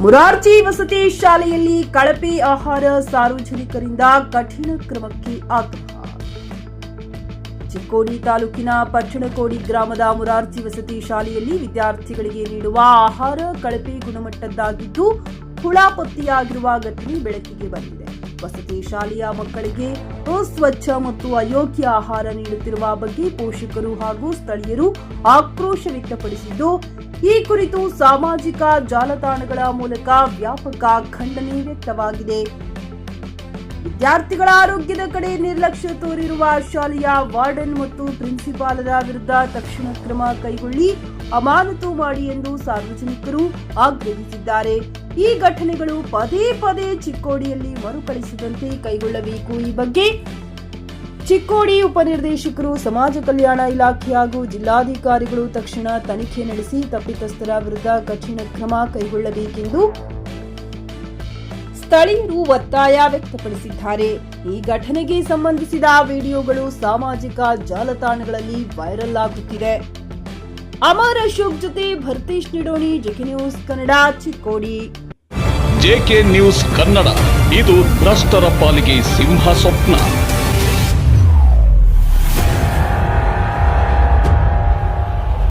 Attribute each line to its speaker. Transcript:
Speaker 1: ಮುರಾರ್ಜಿ ವಸತಿ ಶಾಲೆಯಲ್ಲಿ ಕಳಪೆ ಆಹಾರ, ಸಾರ್ವಜನಿಕರಿಂದ ಕಠಿಣ ಕ್ರಮಕ್ಕೆ ಆಗ್ರಹ. ಚಿಕ್ಕೋಡಿ ತಾಲೂಕಿನ ಪಟ್ಟಣಕೋಡಿ ಗ್ರಾಮದ ಮುರಾರ್ಜಿ ವಸತಿ ಶಾಲೆಯಲ್ಲಿ ವಿದ್ಯಾರ್ಥಿಗಳಿಗೆ ನೀಡುವ ಆಹಾರ ಕಳಪೆ ಗುಣಮಟ್ಟದ್ದಾಗಿದ್ದು ಹುಳ ಪತ್ತೆಯಾಗಿರುವ ಘಟನೆ ಬೆಳಕಿಗೆ ಬಂದಿದೆ. ವಸತಿ ಶಾಲೆಯ ಮಕ್ಕಳಿಗೆ ಅಸ್ವಚ್ಛ ಮತ್ತು ಅಯೋಗ್ಯ ಆಹಾರ ನೀಡುತ್ತಿರುವ ಬಗ್ಗೆ ಪೋಷಕರು ಹಾಗೂ ಸ್ಥಳೀಯರು ಆಕ್ರೋಶ ವ್ಯಕ್ತಪಡಿಸಿದ್ದು, ಈ ಕುರಿತು ಸಾಮಾಜಿಕ ಜಾಲತಾಣಗಳ ಮೂಲಕ ವ್ಯಾಪಕ ಖಂಡನೆ ವ್ಯಕ್ತವಾಗಿದೆ. ವಿದ್ಯಾರ್ಥಿಗಳ ಆರೋಗ್ಯದ ಕಡೆ ನಿರ್ಲಕ್ಷ್ಯ ತೋರಿರುವ ಶಾಲೆಯ ವಾರ್ಡನ್ ಮತ್ತು ಪ್ರಿನ್ಸಿಪಾಲರ ವಿರುದ್ಧ ತಕ್ಷಣ ಕ್ರಮ ಕೈಗೊಳ್ಳಿ ಅಮಾನತು ಮಾಡಿ ಎಂದು ಸಾರ್ವಜನಿಕರು ಆಗ್ರಹಿಸಿದ್ದಾರೆ. ಈ ಘಟನೆಗಳು ಪದೇ ಪದೇ ಚಿಕ್ಕೋಡಿಯಲ್ಲಿ ಮರುಕಳಿಸದಂತೆ ಕೈಗೊಳ್ಳಬೇಕು. ಈ ಬಗ್ಗೆ ಚಿಕ್ಕೋಡಿ ಉಪನಿರ್ದೇಶಕರು, ಸಮಾಜ ಕಲ್ಯಾಣ ಇಲಾಖೆ ಹಾಗೂ ಜಿಲ್ಲಾಧಿಕಾರಿಗಳು ತಕ್ಷಣ ತನಿಖೆ ನಡೆಸಿ ತಪ್ಪಿತಸ್ಥರ ವಿರುದ್ಧ ಕಠಿಣ ಕ್ರಮ ಕೈಗೊಳ್ಳಬೇಕೆಂದು ಸ್ಥಳೀಯರು ಒತ್ತಾಯ ವ್ಯಕ್ತಪಡಿಸಿದ್ದಾರೆ. ಈ ಘಟನೆಗೆ ಸಂಬಂಧಿಸಿದ ವಿಡಿಯೋಗಳು ಸಾಮಾಜಿಕ ಜಾಲತಾಣಗಳಲ್ಲಿ ವೈರಲ್ ಆಗುತ್ತಿದೆ. ಅಮರ್ ಅಶೋಕ್ ಜೊತೆ Bharatesh Nidoni, JK news Kannada, Chikkodi.
Speaker 2: JK news Kannada, ಇದು ಭ್ರಷ್ಟರ ಪಾಲಿಗೆ ಸಿಂಹ ಸ್ವಪ್ನ.